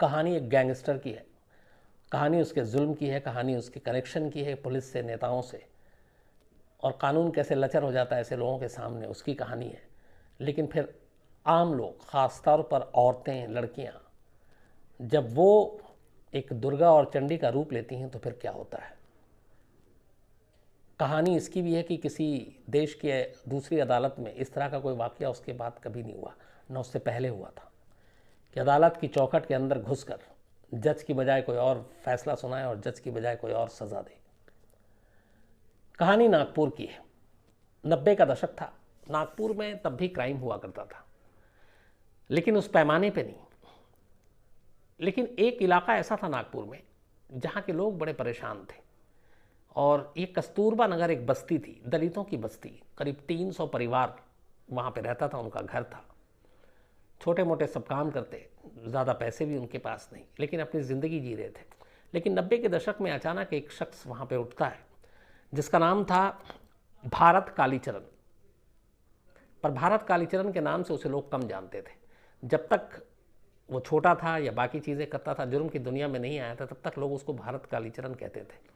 कहानी एक गैंगस्टर की है, कहानी उसके जुल्म की है, कहानी उसके कनेक्शन की है पुलिस से, नेताओं से, और कानून कैसे लचर हो जाता है ऐसे लोगों के सामने, उसकी कहानी है। लेकिन फिर आम लोग, ख़ासतौर पर औरतें, लड़कियां, जब वो एक दुर्गा और चंडी का रूप लेती हैं तो फिर क्या होता है। कहानी इसकी भी है कि किसी देश के दूसरी अदालत में इस तरह का कोई वाक़या उसके बाद कभी नहीं हुआ, न उससे पहले हुआ था, कि अदालत की चौखट के अंदर घुसकर जज की बजाय कोई और फैसला सुनाए और जज की बजाय कोई और सज़ा दे। कहानी नागपुर की है। 90 का दशक था, नागपुर में तब भी क्राइम हुआ करता था, लेकिन उस पैमाने पे नहीं। लेकिन एक इलाका ऐसा था नागपुर में जहाँ के लोग बड़े परेशान थे, और ये कस्तूरबा नगर एक बस्ती थी, दलितों की बस्ती। करीब 300 परिवार वहाँ पे रहता था, उनका घर था। छोटे मोटे सब काम करते, ज़्यादा पैसे भी उनके पास नहीं, लेकिन अपनी ज़िंदगी जी रहे थे। लेकिन 90 के दशक में अचानक एक शख्स वहाँ पे उठता है जिसका नाम था भारत कालीचरण। पर भारत कालीचरण के नाम से उसे लोग कम जानते थे। जब तक वो छोटा था या बाकी चीज़ें करता था, जुर्म की दुनिया में नहीं आया था, तब तक लोग उसको भारत कालीचरण कहते थे।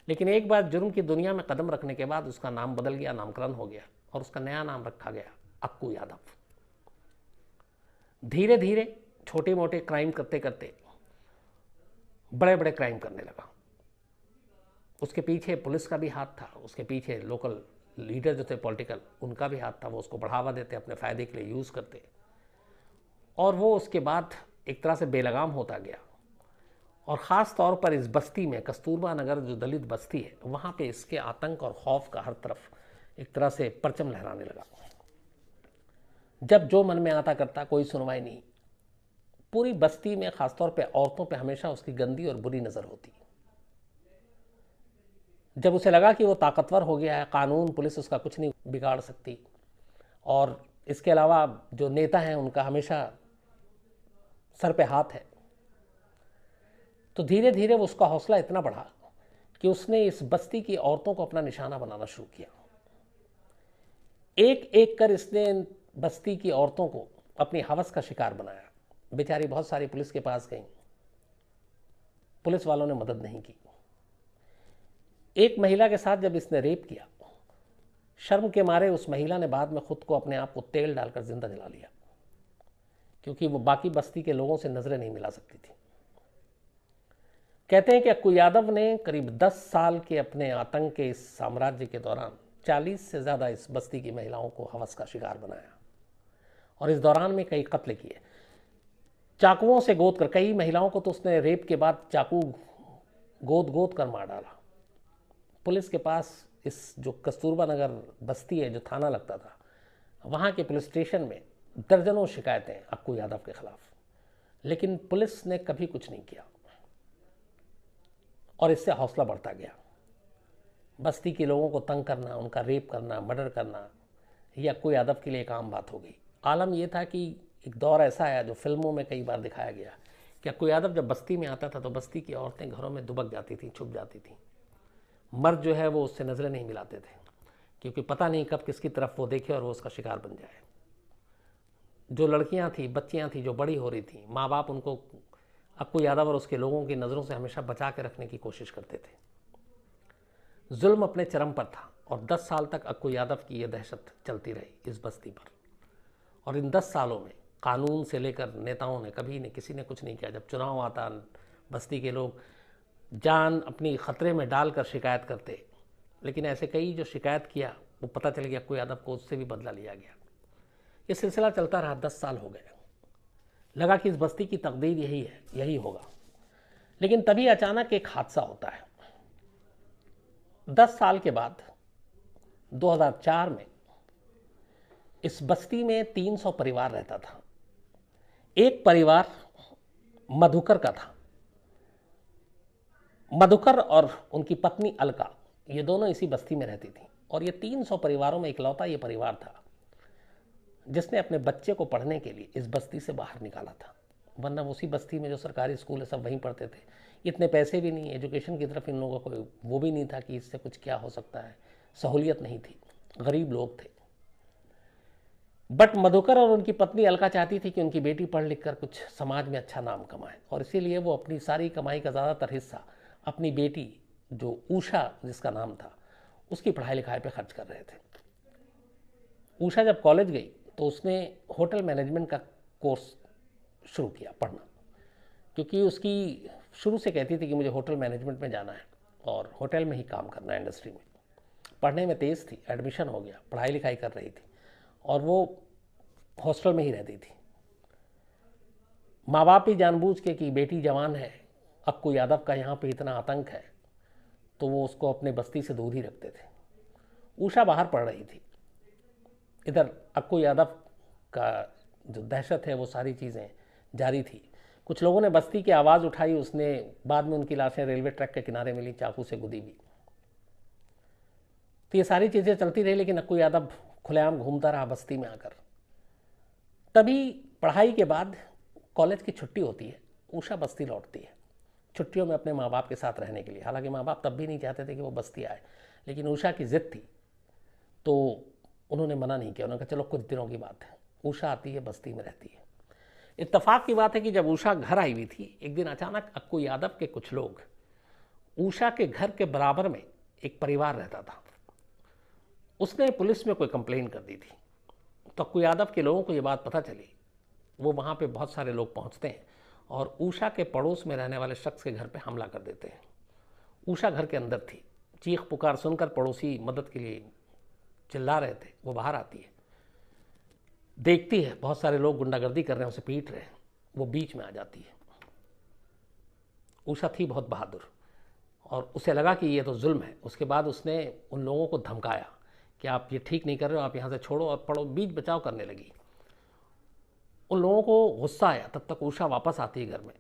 लेकिन एक बार जुर्म की दुनिया में कदम रखने के बाद उसका नाम बदल गया, नामकरण हो गया, और उसका नया नाम रखा गया अक्कू यादव। धीरे धीरे छोटे मोटे क्राइम करते करते बड़े बड़े क्राइम करने लगा। उसके पीछे पुलिस का भी हाथ था, उसके पीछे लोकल लीडर जो थे पॉलिटिकल, उनका भी हाथ था। वो उसको बढ़ावा देते, अपने फ़ायदे के लिए यूज़ करते, और वो उसके बाद एक तरह से बेलगाम होता गया। और ख़ास तौर पर इस बस्ती में, कस्तूरबा नगर जो दलित बस्ती है, वहाँ पे इसके आतंक और खौफ का हर तरफ एक तरह से परचम लहराने लगा। जब जो मन में आता करता, कोई सुनवाई नहीं। पूरी बस्ती में ख़ासतौर पे औरतों पे हमेशा उसकी गंदी और बुरी नज़र होती। जब उसे लगा कि वो ताकतवर हो गया है, कानून पुलिस उसका कुछ नहीं बिगाड़ सकती, और इसके अलावा जो नेता हैं उनका हमेशा सर पे हाथ है, तो धीरे धीरे वो उसका हौसला इतना बढ़ा कि उसने इस बस्ती की औरतों को अपना निशाना बनाना शुरू किया। एक एक कर इसने इन बस्ती की औरतों को अपनी हवस का शिकार बनाया। बेचारी बहुत सारी पुलिस के पास गई, पुलिस वालों ने मदद नहीं की। एक महिला के साथ जब इसने रेप किया, शर्म के मारे उस महिला ने बाद में खुद को, अपने आप को तेल डालकर जिंदा जला लिया, क्योंकि वो बाकी बस्ती के लोगों से नजरें नहीं मिला सकती थी। कहते हैं कि अक्कू यादव ने करीब 10 साल के अपने आतंक के इस साम्राज्य के दौरान 40 से ज़्यादा इस बस्ती की महिलाओं को हवस का शिकार बनाया, और इस दौरान में कई कत्ल किए, चाकुओं से गोद कर। कई महिलाओं को तो उसने रेप के बाद चाकू गोद गोद कर मार डाला। पुलिस के पास, इस जो कस्तूरबा नगर बस्ती है, जो थाना लगता था, वहाँ के पुलिस स्टेशन में दर्जनों शिकायतें अक्कू यादव के खिलाफ, लेकिन पुलिस ने कभी कुछ नहीं किया, और इससे हौसला बढ़ता गया। बस्ती के लोगों को तंग करना, उनका रेप करना, मर्डर करना, ये अक्कू यादव के लिए एक आम बात हो गई। आलम यह था कि एक दौर ऐसा आया जो फिल्मों में कई बार दिखाया गया कि अक्कू यादव जब बस्ती में आता था तो बस्ती की औरतें घरों में दुबक जाती थीं, छुप जाती थीं। मर्द जो है वो उससे नज़रें नहीं मिलाते थे, क्योंकि पता नहीं कब किसकी तरफ वो देखे और वो उसका शिकार बन जाए। जो लड़कियां थी, बच्चियां थी, जो बड़ी हो रही थी, माँ बाप उनको अक्कू यादव और उसके लोगों की नज़रों से हमेशा बचा के रखने की कोशिश करते थे। जुल्म अपने चरम पर था, और 10 साल तक अक्कू यादव की यह दहशत चलती रही इस बस्ती पर। और इन 10 सालों में कानून से लेकर नेताओं ने कभी नहीं, किसी ने कुछ नहीं किया। जब चुनाव आता, बस्ती के लोग जान अपनी ख़तरे में डालकर शिकायत करते, लेकिन ऐसे कई जो शिकायत किया, वो पता चल गया अक्कू यादव को, उससे भी बदला लिया गया। ये सिलसिला चलता रहा, 10 साल हो गए। लगा कि इस बस्ती की तकदीर यही है, यही होगा। लेकिन तभी अचानक एक हादसा होता है। 10 साल के बाद 2004 में इस बस्ती में 300 परिवार रहता था। एक परिवार मधुकर का था। मधुकर और उनकी पत्नी अलका, ये दोनों इसी बस्ती में रहती थी, और ये 300 परिवारों में इकलौता ये परिवार था जिसने अपने बच्चे को पढ़ने के लिए इस बस्ती से बाहर निकाला था। वरना उसी बस्ती में जो सरकारी स्कूल है सब वहीं पढ़ते थे। इतने पैसे भी नहीं, एजुकेशन की तरफ इन लोगों को वो भी नहीं था कि इससे कुछ क्या हो सकता है, सहूलियत नहीं थी, गरीब लोग थे। बट मधुकर और उनकी पत्नी अलका चाहती थी कि उनकी बेटी पढ़ लिख कर कुछ समाज में अच्छा नाम कमाए, और इसीलिए वो अपनी सारी कमाई का ज़्यादातर हिस्सा अपनी बेटी जो उषा जिसका नाम था उसकी पढ़ाई लिखाई पे खर्च कर रहे थे। उषा जब कॉलेज गई तो उसने होटल मैनेजमेंट का कोर्स शुरू किया पढ़ना, क्योंकि उसकी शुरू से कहती थी कि मुझे होटल मैनेजमेंट में जाना है और होटल में ही काम करना है, इंडस्ट्री में। पढ़ने में तेज़ थी, एडमिशन हो गया, पढ़ाई लिखाई कर रही थी और वो हॉस्टल में ही रहती थी। माँ बाप भी जानबूझ के कि बेटी जवान है, अक्कू यादव का यहाँ पे इतना आतंक है, तो वो उसको अपने बस्ती से दूर ही रखते थे। उषा बाहर पढ़ रही थी, इधर अक्कू यादव का जो दहशत है वो सारी चीज़ें जारी थी। कुछ लोगों ने बस्ती की आवाज़ उठाई, उसने बाद में उनकी लाशें रेलवे ट्रैक के किनारे मिली, चाकू से गुदी हुई। तो ये सारी चीज़ें चलती रही, लेकिन अक्कू यादव खुलेआम घूमता रहा बस्ती में आकर। तभी पढ़ाई के बाद कॉलेज की छुट्टी होती है, उषा बस्ती लौटती है छुट्टियों में अपने माँ बाप के साथ रहने के लिए। हालांकि माँ बाप तब भी नहीं चाहते थे कि वो बस्ती आए, लेकिन उषा की ज़िद थी तो उन्होंने मना नहीं किया। उन्होंने कहा चलो कुछ दिनों की बात है। उषा आती है, बस्ती में रहती है। इत्तेफाक की बात है कि जब उषा घर आई हुई थी, एक दिन अचानक अक्कू यादव के कुछ लोग, उषा के घर के बराबर में एक परिवार रहता था, उसने पुलिस में कोई कंप्लेन कर दी थी। तो अक्कू यादव के लोगों को ये बात पता चली। वो वहाँ पे बहुत सारे लोग पहुँचते हैं और उषा के पड़ोस में रहने वाले शख्स के घर पे हमला कर देते हैं। उषा घर के अंदर थी, चीख पुकार सुनकर पड़ोसी मदद के लिए चिल्ला रहे थे। वो बाहर आती है, देखती है बहुत सारे लोग गुंडागर्दी कर रहे हैं, उसे पीट रहे हैं। वो बीच में आ जाती है। उषा थी बहुत बहादुर और उसे लगा कि ये तो जुल्म है। उसके बाद उसने उन लोगों को धमकाया कि आप ये ठीक नहीं कर रहे हो, आप यहाँ से छोड़ो, और पड़ो बीच बचाव करने लगी। उन लोगों को गुस्सा आया। तब तक उषा वापस आती है घर में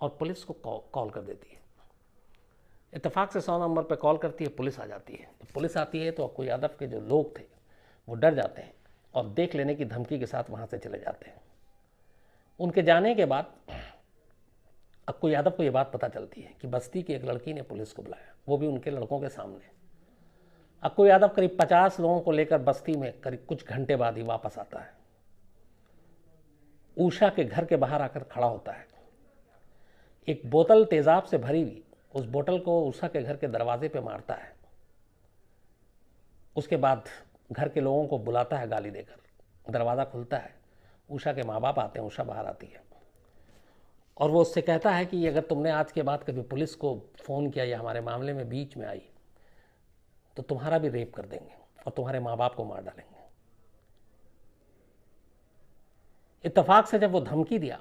और पुलिस को कॉल कर देती है। इत्तेफाक से 100 नंबर पर कॉल करती है, पुलिस आ जाती है। पुलिस आती है तो अक्कू यादव के जो लोग थे वो डर जाते हैं और देख लेने की धमकी के साथ वहाँ से चले जाते हैं। उनके जाने के बाद अक्कू यादव को ये बात पता चलती है कि बस्ती की एक लड़की ने पुलिस को बुलाया, वो भी उनके लड़कों के सामने। अक्कू यादव करीब 50 लोगों को लेकर बस्ती में करीब कुछ घंटे बाद ही वापस आता है। उषा के घर के बाहर आकर खड़ा होता है। एक बोतल तेजाब से भरी हुई उस बोतल को उषा के घर के दरवाजे पे मारता है। उसके बाद घर के लोगों को बुलाता है गाली देकर। दरवाज़ा खुलता है, उषा के माँ बाप आते हैं, उषा बाहर आती है और वो उससे कहता है कि अगर तुमने आज के बाद कभी पुलिस को फ़ोन किया या हमारे मामले में बीच में आई तो तुम्हारा भी रेप कर देंगे और तुम्हारे माँ बाप को मार डालेंगे। इत्तेफाक से जब वो धमकी दिया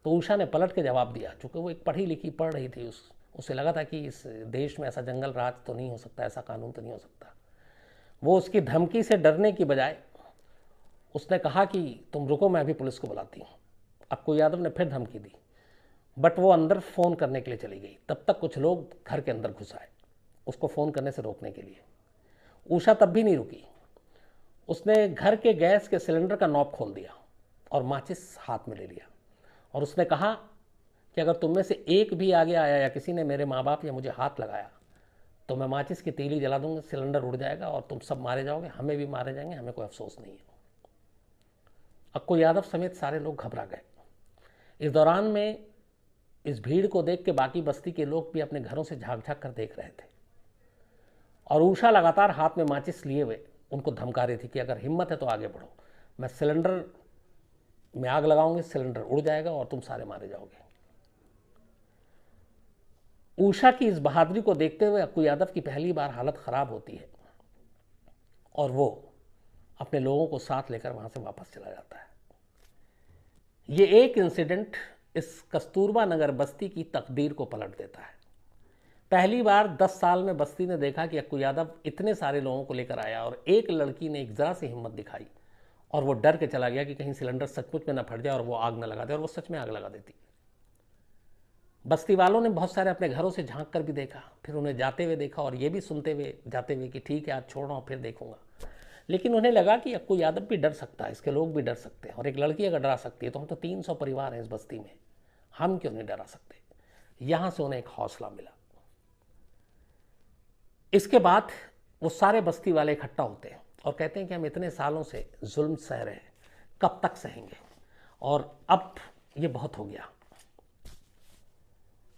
तो उषा ने पलट के जवाब दिया। चूँकि वो एक पढ़ी लिखी पढ़ रही थी, उसे लगा था कि इस देश में ऐसा जंगल राज तो नहीं हो सकता, ऐसा कानून तो नहीं हो सकता। वो उसकी धमकी से डरने की बजाय उसने कहा कि तुम रुको, मैं अभी पुलिस को बुलाती हूँ। अक्कू यादव ने फिर धमकी दी, बट वो अंदर फ़ोन करने के लिए चली गई। तब तक कुछ लोग घर के अंदर घुस आए उसको फ़ोन करने से रोकने के लिए। उषा तब भी नहीं रुकी। उसने घर के गैस के सिलेंडर का नॉब खोल दिया और माचिस हाथ में ले लिया और उसने कहा कि अगर तुम में से एक भी आगे आया या किसी ने मेरे माँ बाप या मुझे हाथ लगाया तो मैं माचिस की तीली जला दूंगा, सिलेंडर उड़ जाएगा और तुम सब मारे जाओगे, हमें भी मारे जाएंगे, हमें कोई अफसोस नहीं है। अक्कू यादव समेत सारे लोग घबरा गए। इस दौरान में इस भीड़ को देख के बाकी बस्ती के लोग भी अपने घरों से झाँक झाँक कर देख रहे थे और उषा लगातार हाथ में माचिस लिए हुए उनको धमका रही थी कि अगर हिम्मत है तो आगे बढ़ो, मैं सिलेंडर में आग लगाऊंगी, सिलेंडर उड़ जाएगा और तुम सारे मारे जाओगे। उषा की इस बहादुरी को देखते हुए अक्कू यादव की पहली बार हालत ख़राब होती है और वो अपने लोगों को साथ लेकर वहाँ से वापस चला जाता है। ये एक इंसिडेंट इस कस्तूरबा नगर बस्ती की तकदीर को पलट देता है। पहली बार 10 साल में बस्ती ने देखा कि अक्कू यादव इतने सारे लोगों को लेकर आया और एक लड़की ने एक ज़रा सी हिम्मत दिखाई और वो डर के चला गया कि कहीं सिलेंडर सचमुच में ना फट जाए और वो आग ना लगा दे, और वो सच में आग लगा देती। बस्ती वालों ने बहुत सारे अपने घरों से झांक कर भी देखा, फिर उन्हें जाते हुए देखा और ये भी सुनते हुए जाते हुए कि ठीक है आज छोड़ रहा हूँ, फिर देखूंगा। लेकिन उन्हें लगा कि अक्कू यादव भी डर सकता है, इसके लोग भी डर सकते हैं, और एक लड़की अगर डरा सकती है तो हम तो 300 परिवार हैं इस बस्ती में, हम क्यों नहीं डरा सकते। यहाँ से उन्हें एक हौसला मिला। इसके बाद वो सारे बस्ती वाले इकट्ठा होते हैं और कहते हैं कि हम इतने सालों से जुल्म सह रहे हैं, कब तक सहेंगे, और अब ये बहुत हो गया,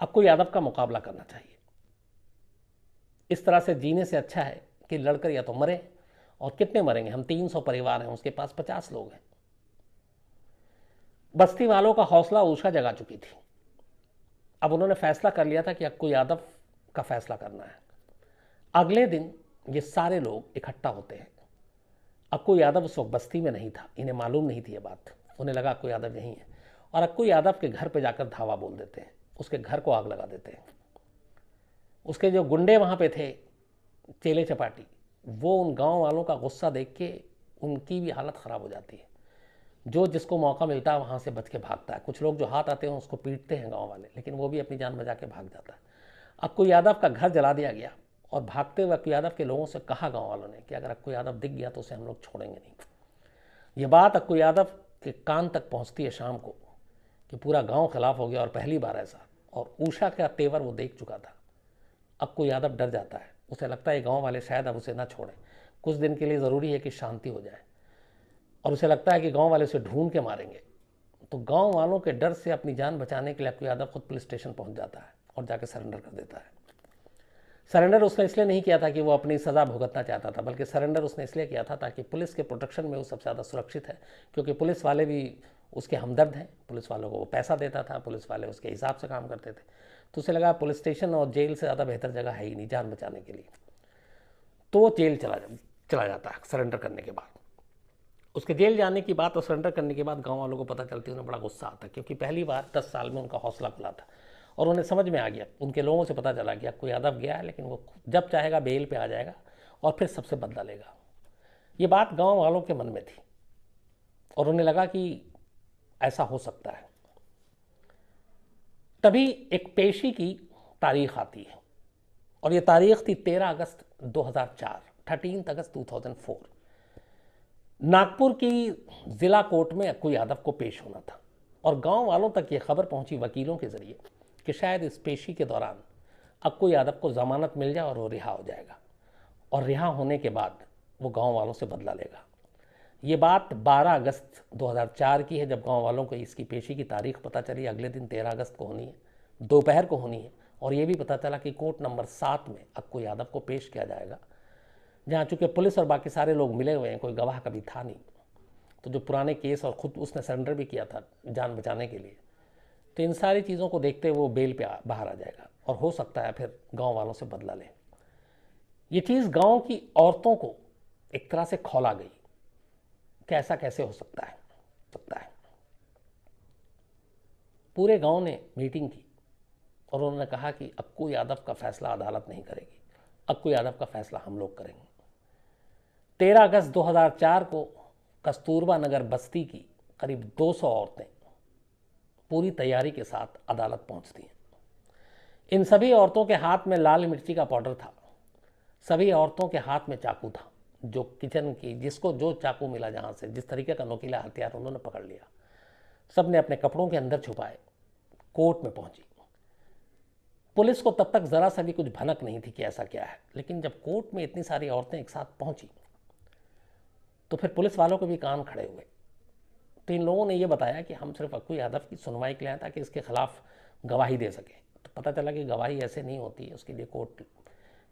अब को यादव का मुकाबला करना चाहिए। इस तरह से जीने से अच्छा है कि लड़कर या तो मरे, और कितने मरेंगे, हम 300 परिवार हैं, उसके पास 50 लोग हैं। बस्ती वालों का हौसला ऊषा जगा चुकी थी। अब उन्होंने फैसला कर लिया था कि अक्कू यादव का फैसला करना है। अगले दिन ये सारे लोग इकट्ठा होते हैं। अक्कू यादव उस वक्त बस्ती में नहीं था, इन्हें मालूम नहीं थी ये बात। उन्हें लगा अक्कू यादव यहीं है, और अक्कू यादव के घर पे जाकर धावा बोल देते हैं, उसके घर को आग लगा देते हैं। उसके जो गुंडे वहाँ पे थे, चेले चपाटी, वो उन गांव वालों का गुस्सा देख के उनकी भी हालत ख़राब हो जाती है। जो जिसको मौका मिलता है वहाँ से बच के भागता है। कुछ लोग जो हाथ आते हैं उसको पीटते हैं गांव वाले, लेकिन वो भी अपनी जान बचा के भाग जाता है। अक्कू यादव का घर जला दिया गया, और भागते हुए अक्कू यादव के लोगों से कहा गांव वालों ने कि अगर अक्कू यादव दिख गया तो उसे हम लोग छोड़ेंगे नहीं। ये बात अक्कू यादव के कान तक पहुँचती है शाम को कि पूरा गाँव खिलाफ हो गया, और पहली बार ऐसा, और ऊषा का तेवर वो देख चुका था। अक्कू यादव डर जाता है, उसे लगता है गांव वाले शायद अब उसे ना छोड़ें, कुछ दिन के लिए ज़रूरी है कि शांति हो जाए, और उसे लगता है कि गांव वाले उसे ढूंढ के मारेंगे। तो गांव वालों के डर से अपनी जान बचाने के लिए अक्कू यादव खुद पुलिस स्टेशन पहुंच जाता है और जाके सरेंडर कर देता है। सरेंडर उसने इसलिए नहीं किया था कि वो अपनी सज़ा भुगतना चाहता था, बल्कि सरेंडर उसने इसलिए किया था ताकि पुलिस के प्रोटेक्शन में वो सबसे ज़्यादा सुरक्षित है, क्योंकि पुलिस वाले भी उसके हमदर्द हैं, पुलिस वालों को वो पैसा देता था, पुलिस वाले उसके हिसाब से काम करते थे। तो उसे लगा पुलिस स्टेशन और जेल से ज़्यादा बेहतर जगह है ही नहीं जान बचाने के लिए। तो वो जेल चला जाता है सरेंडर करने के बाद। उसके जेल जाने की बात और सरेंडर करने के बाद गांव वालों को पता चलती है, उन्हें बड़ा गुस्सा आता है, क्योंकि पहली बार 10 साल में उनका हौसला खुला था, और उन्हें समझ में आ गया, उनके लोगों से पता चला कि अक्कू यादव गया है, लेकिन वो जब चाहेगा बेल पे आ जाएगा और फिर सबसे बदला लेगा। ये बात गाँव वालों के मन में थी, और उन्हें लगा कि ऐसा हो सकता है। तभी एक पेशी की तारीख आती है, और ये तारीख थी 13 अगस्त 2004, 13 अगस्त 2004। नागपुर की जिला कोर्ट में अक्कू यादव को पेश होना था, और गांव वालों तक ये खबर पहुंची वकीलों के जरिए कि शायद इस पेशी के दौरान अक्कू यादव को जमानत मिल जाए और वो रिहा हो जाएगा, और रिहा होने के बाद वो गांव वालों से बदला लेगा। ये बात 12 अगस्त 2004 की है, जब गांव वालों को इसकी पेशी की तारीख पता चली। अगले दिन 13 अगस्त को होनी है, दोपहर को होनी है, और ये भी पता चला कि कोर्ट नंबर 7 में अक्कू यादव को पेश किया जाएगा, जहाँ चूँकि पुलिस और बाकी सारे लोग मिले हुए हैं, कोई गवाह कभी था नहीं। तो जो पुराने केस, और ख़ुद उसने सरेंडर भी किया था जान बचाने के लिए, तो इन सारी चीज़ों को देखते हुए वो बेल पे बाहर आ जाएगा, और हो सकता है फिर गांव वालों से बदला ले। ये चीज़ गांव की औरतों को एक तरह से खौला गई कि ऐसा कैसे हो सकता है। पूरे गांव ने मीटिंग की, और उन्होंने कहा कि अक्कू यादव का फैसला अदालत नहीं करेगी, अक्कू यादव का फैसला हम लोग करेंगे। 13 अगस्त 2004 को कस्तूरबा नगर बस्ती की करीब 200 औरतें पूरी तैयारी के साथ अदालत पहुंचती हैं। इन सभी औरतों के हाथ में लाल मिर्ची का पाउडर था, सभी औरतों के हाथ में चाकू था, जो किचन की जिसको जो चाकू मिला, जहाँ से जिस तरीके का नोकीला हथियार उन्होंने पकड़ लिया, सब ने अपने कपड़ों के अंदर छुपाए, कोर्ट में पहुंची। पुलिस को तब तक ज़रा सा भी कुछ भनक नहीं थी कि ऐसा क्या है, लेकिन जब कोर्ट में इतनी सारी औरतें एक साथ पहुंची तो फिर पुलिस वालों के भी कान खड़े हुए। तो इन लोगों ने ये बताया कि हम सिर्फ अक्कू यादव की सुनवाई के लिए आए ताकि इसके खिलाफ गवाही दे सके। तो पता चला कि गवाही ऐसे नहीं होती है, उसके लिए कोर्ट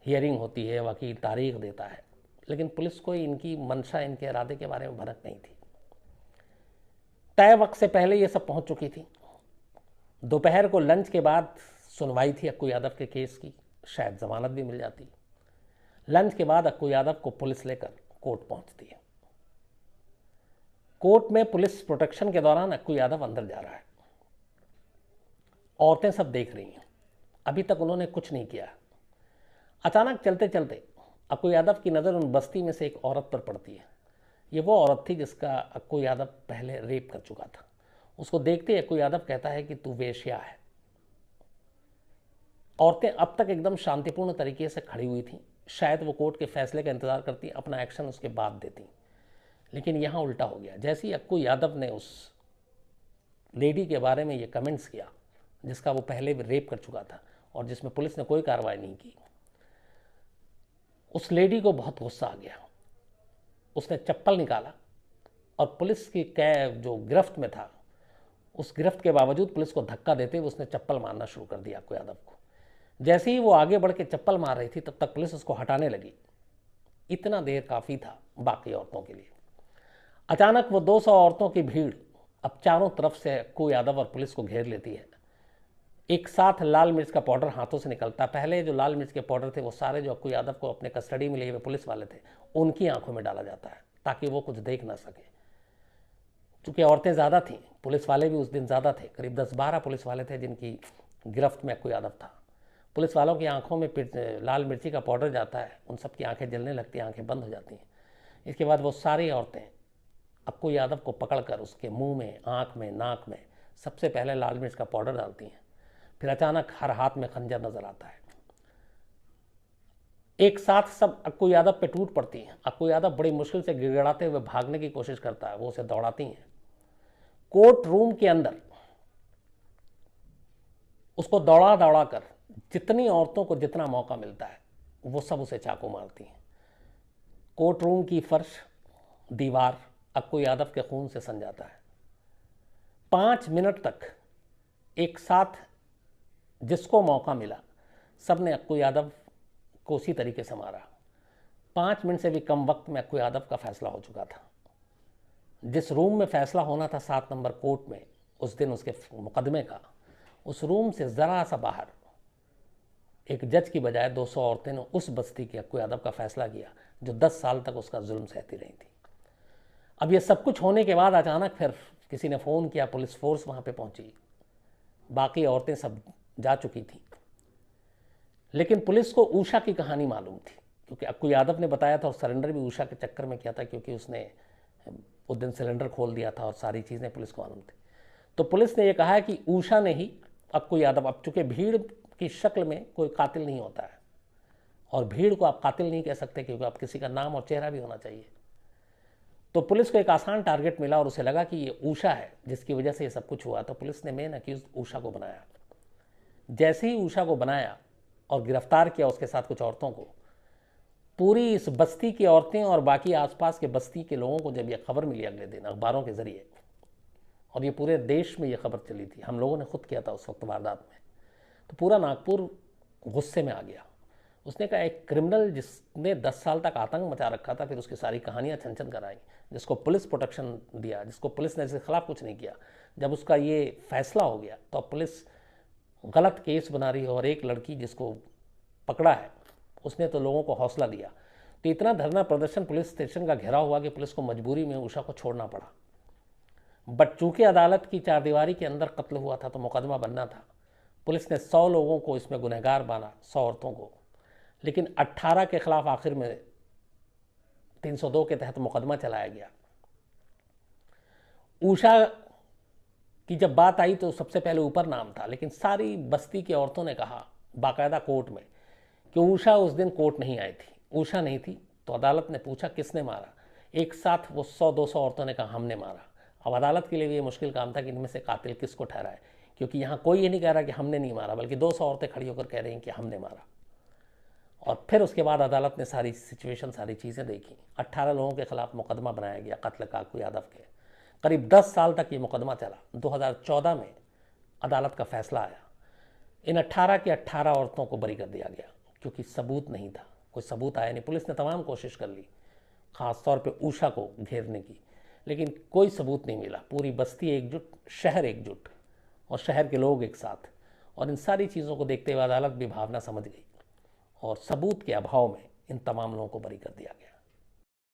हियरिंग होती है, वकील तारीख देता है, लेकिन पुलिस को इनकी मंशा, इनके इरादे के बारे में भनक नहीं थी। तय वक्त से पहले ये सब पहुंच चुकी थी। दोपहर को लंच के बाद सुनवाई थी अक्कू यादव के केस की, शायद जमानत भी मिल जाती। लंच के बाद अक्कू यादव को पुलिस लेकर कोर्ट पहुंचती है। कोर्ट में पुलिस प्रोटेक्शन के दौरान अक्कू यादव अंदर जा रहा है। औरतें सब देख रही हैं, अभी तक उन्होंने कुछ नहीं किया। अचानक चलते चलते अक्कू यादव की नज़र उन बस्ती में से एक औरत पर पड़ती है। ये वो औरत थी जिसका अक्कू यादव पहले रेप कर चुका था। उसको देखते ही अक्कू यादव कहता है कि तू वेश्या है। औरतें अब तक एकदम शांतिपूर्ण तरीके से खड़ी हुई थीं, शायद वो कोर्ट के फैसले का इंतज़ार करती, अपना एक्शन उसके बाद देती। लेकिन यहाँ उल्टा हो गया। जैसे ही अक्कू यादव ने उस लेडी के बारे में ये कमेंट्स किया जिसका वो पहले भी रेप कर चुका था और जिसमें पुलिस ने कोई कार्रवाई नहीं की, उस लेडी को बहुत गुस्सा आ गया। उसने चप्पल निकाला और पुलिस की जो गिरफ्त में था, उस गिरफ्त के बावजूद पुलिस को धक्का देते हुए उसने चप्पल मारना शुरू कर दिया अक्कू यादव को। जैसे ही वो आगे बढ़ के चप्पल मार रही थी तब तक पुलिस उसको हटाने लगी। इतना देर काफ़ी था बाकी औरतों के लिए। अचानक वो 200 औरतों की भीड़ अब चारों तरफ से अक्कू यादव और पुलिस को घेर लेती है। एक साथ लाल मिर्च का पाउडर हाथों से निकलता। पहले जो लाल मिर्च के पाउडर थे वो सारे जो अक्कू यादव को अपने कस्टडी में लिए हुए पुलिस वाले थे उनकी आंखों में डाला जाता है ताकि वो कुछ देख ना सके। चूँकि औरतें ज़्यादा थीं, पुलिस वाले भी उस दिन ज़्यादा थे, करीब 10-12 पुलिस वाले थे जिनकी गिरफ्त में अक्कू यादव था। पुलिस वालों की आंखों में लाल मिर्ची का पाउडर जाता है, उन सब की आंखें जलने लगती हैं, आंखें बंद हो जाती हैं। इसके बाद वो सारी औरतें अक्कू यादव को पकड़कर उसके मुंह में, आंख में, नाक में सबसे पहले लाल मिर्च का पाउडर डालती हैं। फिर अचानक हर हाथ में खंजर नजर आता है। एक साथ सब अक्कू यादव पे टूट पड़ती हैं। अक्कू यादव बड़ी मुश्किल से गिड़गिड़ाते हुए भागने की कोशिश करता है, वो उसे दौड़ाती हैं। कोर्ट रूम के अंदर उसको दौड़ा दौड़ा कर जितनी औरतों को जितना मौका मिलता है वो सब उसे चाकू मारती हैं। कोर्ट रूम की फर्श, दीवार अक्कू यादव के खून से सन जाता है। 5 मिनट तक एक साथ जिसको मौका मिला सबने अक्कू यादव को उसी तरीके से मारा। 5 मिनट से भी कम वक्त में अक्कू यादव का फैसला हो चुका था। जिस रूम में फैसला होना था 7 नंबर कोर्ट में उस दिन उसके मुकदमे का, उस रूम से ज़रा सा बाहर एक जज की बजाय 200 औरतें ने उस बस्ती के अक्कू यादव का फैसला किया जो 10 साल तक उसका जुल्म सहती रही थी। अब ये सब कुछ होने के बाद अचानक फिर किसी ने फ़ोन किया, पुलिस फोर्स वहाँ पे पहुँची। बाकी औरतें सब जा चुकी थी, लेकिन पुलिस को उषा की कहानी मालूम थी क्योंकि अक्कू यादव ने बताया था और सरेंडर भी उषा के चक्कर में किया था क्योंकि उसने उस दिन सिलेंडर खोल दिया था और सारी चीज़ें पुलिस को मालूम थी। तो पुलिस ने यह कहा है कि उषा ने ही अक्कू यादव, अब चूंकि भीड़ की शक्ल में कोई कातिल नहीं होता है और भीड़ को आप कातिल नहीं कह सकते क्योंकि आप किसी का नाम और चेहरा भी होना चाहिए। तो पुलिस को एक आसान टारगेट मिला और उसे लगा कि ये उषा है जिसकी वजह से ये सब कुछ हुआ। तो पुलिस ने मेन अक्यूज उषा को बनाया। जैसे ही उषा को बनाया और गिरफ्तार किया उसके साथ कुछ औरतों को, पूरी इस बस्ती की औरतें और बाकी आसपास के बस्ती के लोगों को जब यह खबर मिली अगले दिन अखबारों के जरिए, और ये पूरे देश में ये खबर चली थी, हम लोगों ने खुद किया था उस वक्त वारदात में, तो पूरा नागपुर गुस्से में आ गया। उसने कहा एक क्रिमिनल जिसने 10 साल तक आतंक मचा रखा था, फिर उसकी सारी कहानियां छन छन कराई, जिसको पुलिस प्रोटेक्शन दिया, जिसको पुलिस ने इसके खिलाफ कुछ नहीं किया, जब उसका ये फैसला हो गया तो अब पुलिस गलत केस बना रही है। और एक लड़की जिसको पकड़ा है उसने तो लोगों को हौसला दिया। तो इतना धरना प्रदर्शन, पुलिस स्टेशन का घेराव हुआ कि पुलिस को मजबूरी में उषा को छोड़ना पड़ा। बट चूंकि अदालत की चारदीवारी के अंदर कत्ल हुआ था तो मुकदमा बनना था। पुलिस ने 100 लोगों को इसमें गुनहगार माना, 100 औरतों को, लेकिन 18 के खिलाफ आखिर में 302 के तहत मुकदमा चलाया गया। उषा की जब बात आई तो सबसे पहले ऊपर नाम था, लेकिन सारी बस्ती की औरतों ने कहा बाकायदा कोर्ट में कि उषा उस दिन कोर्ट नहीं आई थी, उषा नहीं थी। तो अदालत ने पूछा किसने मारा, एक साथ वो 100-200 औरतों ने कहा हमने मारा। अब अदालत के लिए भी ये मुश्किल काम था कि इनमें से कातिल किसको ठहराए, क्योंकि यहाँ कोई ये नहीं कह रहा कि हमने नहीं मारा, बल्कि 200 औरतें खड़ी होकर कह रही हैं कि हमने मारा। और फिर उसके बाद अदालत ने सारी सिचुएशन, सारी चीज़ें देखी। 18 लोगों के खिलाफ मुकदमा बनाया गया कत्ल का अक्कू यादव के। करीब 10 साल तक ये मुकदमा चला। 2014 में अदालत का फैसला आया, इन 18 की 18 औरतों को बरी कर दिया गया क्योंकि सबूत नहीं था, कोई सबूत आया नहीं। पुलिस ने तमाम कोशिश कर ली, ख़ास तौर पे उषा को घेरने की, लेकिन कोई सबूत नहीं मिला। पूरी बस्ती एकजुट, शहर एकजुट और शहर के लोग एक साथ, और इन सारी चीज़ों को देखते हुए अदालत भी भावना समझ गई और सबूत के अभाव में इन तमाम लोगों को बरी कर दिया गया।